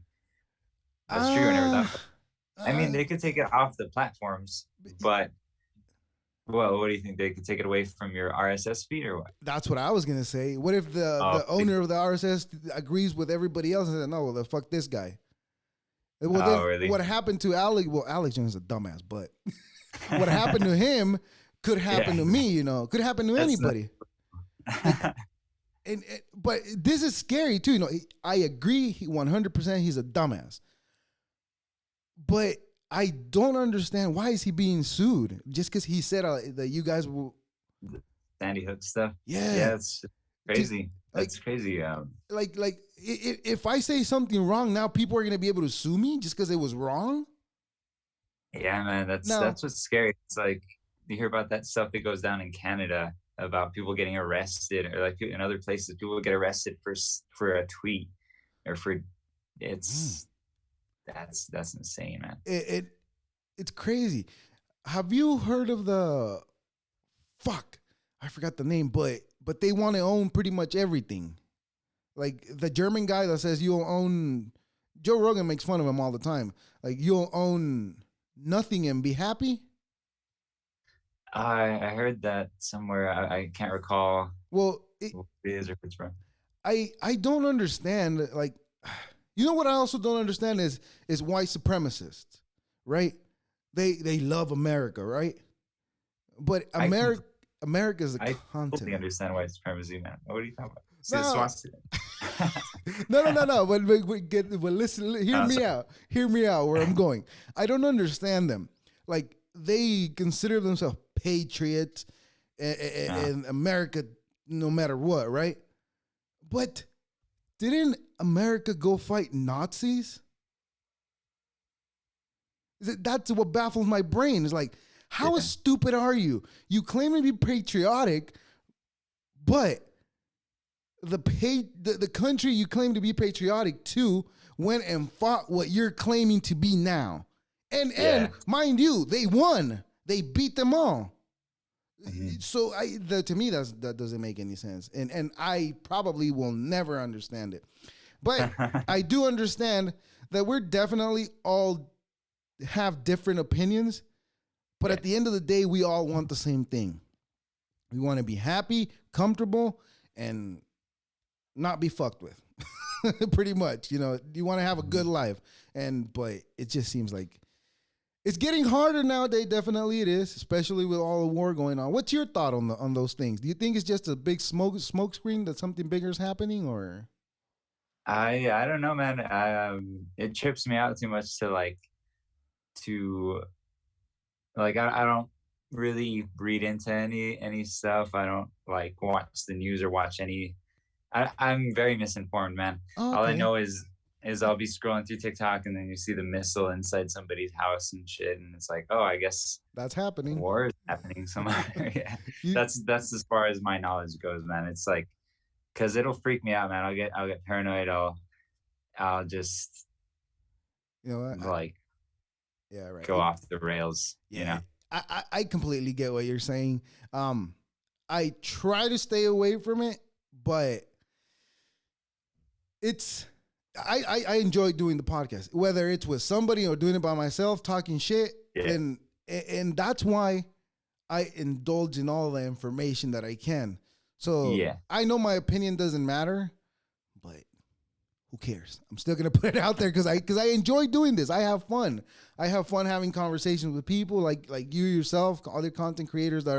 I never uh, thought. I mean, uh, they could take it off the platforms, but well, what do you think? They could take it away from your RSS feed or what? That's what I was gonna say. What if the Oh, owner of the RSS agrees with everybody else and said, "No, well, the fuck this guy." Well, then oh, really? what happened to Alex? Well, Alex Jones is a dumbass, but what happened to him could happen Yeah, to me. Could happen to that's not. anybody. Like, but this is scary too. I agree. 100%. He's a dumbass, but I don't understand why is he being sued just because he said that you guys will. Sandy Hook stuff. Yeah, Yeah, it's to, crazy. like That's crazy. if I say something wrong now, people are gonna be able to sue me just because it was wrong. Yeah, man, Now, that's what's scary. It's like you hear about that stuff that goes down in Canada about people getting arrested, or like in other places, people get arrested for a tweet or for mm, it's that's insane, man. it, it it's crazy. Have you heard of the fuck? I forgot the name, but they want to own pretty much everything. Like the German guy that says you'll own. Joe Rogan makes fun of him all the time. Like you'll own nothing and be happy. I heard that somewhere. I can't recall Well, what it is or if it's from. I don't understand. Like, what I also don't understand is white supremacists, right? They love America, right? But I com- America's a I totally continent. understand white supremacy, man. What are you talking about? See the No, swastika. no. But listen, hear No, me sorry. out. Hear me out. Where I'm going, I don't understand them. Like they consider themselves patriots Uh, and America, no matter what, right? But didn't America go fight Nazis? That's what baffles my brain. It's like, how yeah, stupid are you? You claim to be patriotic, but the country you claim to be patriotic to went and fought what you're claiming to be now. And yeah. mind you, they won. They beat them all. Mhm. So to me that doesn't make any sense. And I probably will never understand it. But I do understand that we're definitely all have different opinions, but Yeah. at the end of the day we all want the same thing. We want to be happy, comfortable, and not be fucked with. Pretty much, you want to have a good life. But it just seems like it's getting harder nowadays. Definitely it is, especially with all the war going on. What's your thought on those things? Do you think it's just a big smoke screen that something bigger is happening, or I don't know, man. It trips me out too much to I don't really read into any stuff. I don't like watch the news or watch any. I'm very misinformed, man. oh, All I okay. know is is I'll be scrolling through TikTok and then you see the missile inside somebody's house and shit, and it's like, oh, I guess That's happening. war is happening somewhere. Yeah, You that's as far as my knowledge goes, man. It's like, because it'll freak me out, man. I'll get paranoid. I'll just you know what? like Yeah, right. go off the rails, you Yeah, know. I completely get what you're saying. I try to stay away from it, but it's I enjoy doing the podcast, whether it's with somebody or doing it by myself, talking shit, Yeah, and that's why I indulge in all the information that I can. So yeah, I know my opinion doesn't matter, but who cares? I'm still gonna put it out there because I enjoy doing this. I have fun. I have fun having conversations with people like you yourself, other content creators that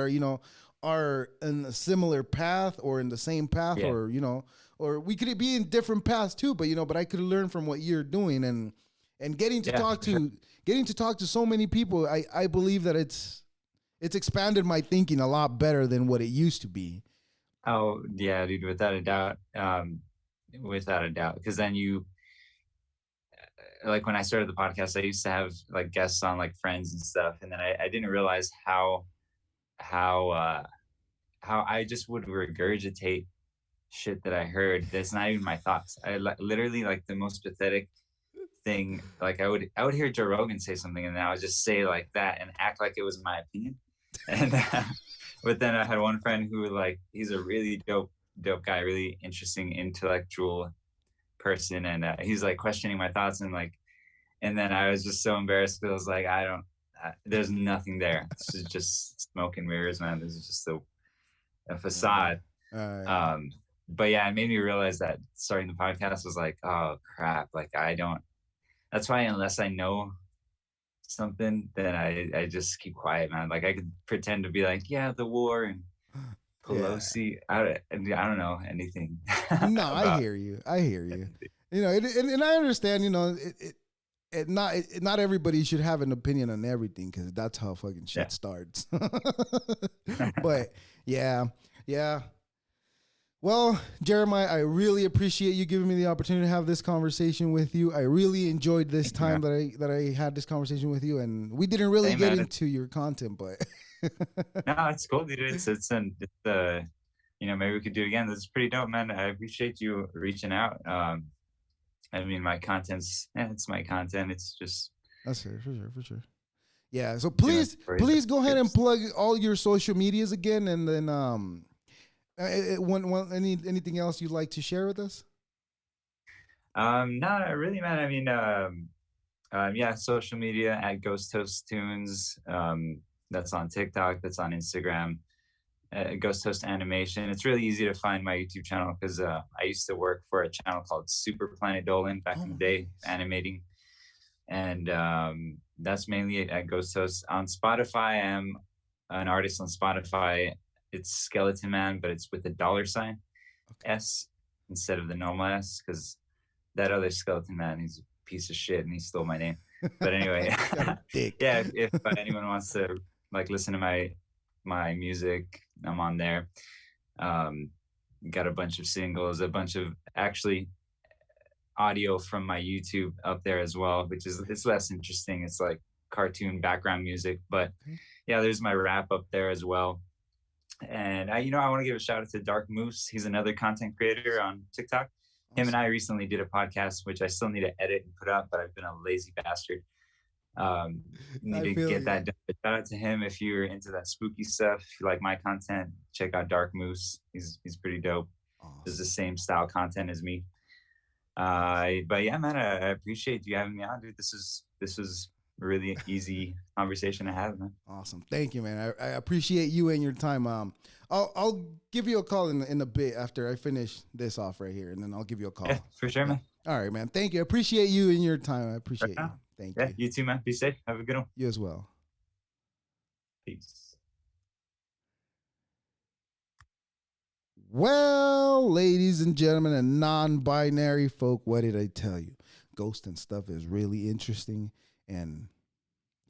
are in a similar path or in the same path, yeah, or we could be in different paths too. But I could learn from what you're doing and getting to yeah, talk for sure. to so many people. I believe that it's expanded my thinking a lot better than what it used to be. Oh, yeah, dude, without a doubt. Without a doubt. Because then like when I started the podcast, I used to have like guests on, like friends and stuff, and then I didn't realize how how I just would regurgitate shit that I heard. That's not even my thoughts. Literally like the most pathetic thing. Like I would hear Joe Rogan say something, and then I would just say like that and act like it was my opinion. And but then I had one friend who like he's a really dope guy, really interesting intellectual person, and he's like questioning my thoughts and like, and then I was just so embarrassed because I was like, I don't. There's nothing there. This is just smoke and mirrors, man. This is just a facade. Yeah. Um, but yeah, it made me realize that starting the podcast was like, oh crap, like I don't. That's why unless I know something, then I just keep quiet, man. Like I could pretend to be like, yeah, the war and Yeah. Pelosi. I don't know anything No, I about hear you. I hear you. anything. And I understand. Not everybody should have an opinion on everything because that's how fucking Yeah. shit starts. But yeah, yeah. Well, Jeremiah, I really appreciate you giving me the opportunity to have this conversation with you. I really enjoyed this Thank you, time man. that I had this conversation with you, and we didn't really Same, get man. into your content, but No, it's cool, dude. Maybe we could do it again. This is pretty dope, man. I appreciate you reaching out. I mean, my content's, it's my content. It's just that's it for sure, for sure. Yeah. So doing please, stories that please go ahead and trips. plug all your social medias again, and then anything else you'd like to share with us? No, not really, man. I mean, yeah, social media at GhostToast Tunes. That's on TikTok. That's on Instagram. GhostToast Animation. It's really easy to find my YouTube channel because I used to work for a channel called Super Planet Dolan back Oh, in the day, nice. animating, and that's mainly at GhostToast. On Spotify, I'm an artist on Spotify. It's Skeleton Man, but it's with a $ Okay. S instead of the normal S because that other Skeleton Man, he's a piece of shit and he stole my name. But anyway, Got a dick. yeah, if anyone wants to like listen to my music, I'm on there. Um, got a bunch of singles, a bunch of actually audio from my YouTube up there as well, which is it's less interesting. It's like cartoon background music, but Okay. yeah, there's my rap up there as well. And I want to give a shout out to Dark Moose. He's another content creator on TikTok. Him and Awesome. I recently did a podcast, which I still need to edit and put up, but I've been a lazy bastard. Um, Need I to feel get you. that done. Shout out to him if you're into that spooky stuff. If you like my content, check out Dark Moose. He's pretty dope. Does the Awesome. same style content as me. Nice. But yeah, man, I appreciate you having me on, dude. This was a really easy conversation to have, man. Awesome. Thank you, man. I appreciate you and your time. I'll give you a call in a bit after I finish this off right here, and then I'll give you a Yeah, call. for sure, Yeah. man. All right, man. Thank you. I appreciate you and your time. I Right appreciate you. now. Thank Yeah, you. you too, man. Be safe. Have a good one. You as well. Peace. Well, ladies and gentlemen, and non-binary folk, what did I tell you? Ghost and stuff is really interesting, and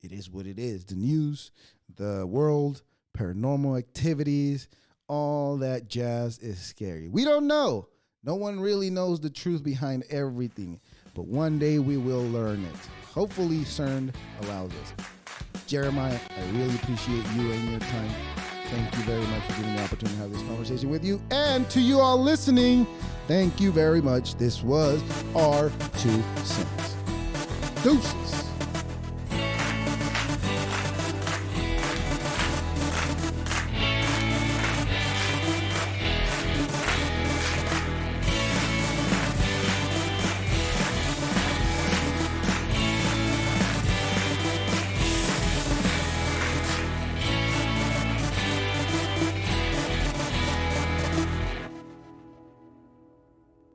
it is what it is. The news, the world, paranormal activities, all that jazz is scary. We don't know. No one really knows the truth behind everything. but one day we will learn it. Hopefully CERN allows us. Jeremiah, I really appreciate you and your time. Thank you very much for giving me the opportunity to have this conversation with you. And to you all listening, thank you very much. This was our 2 cents. Deuces.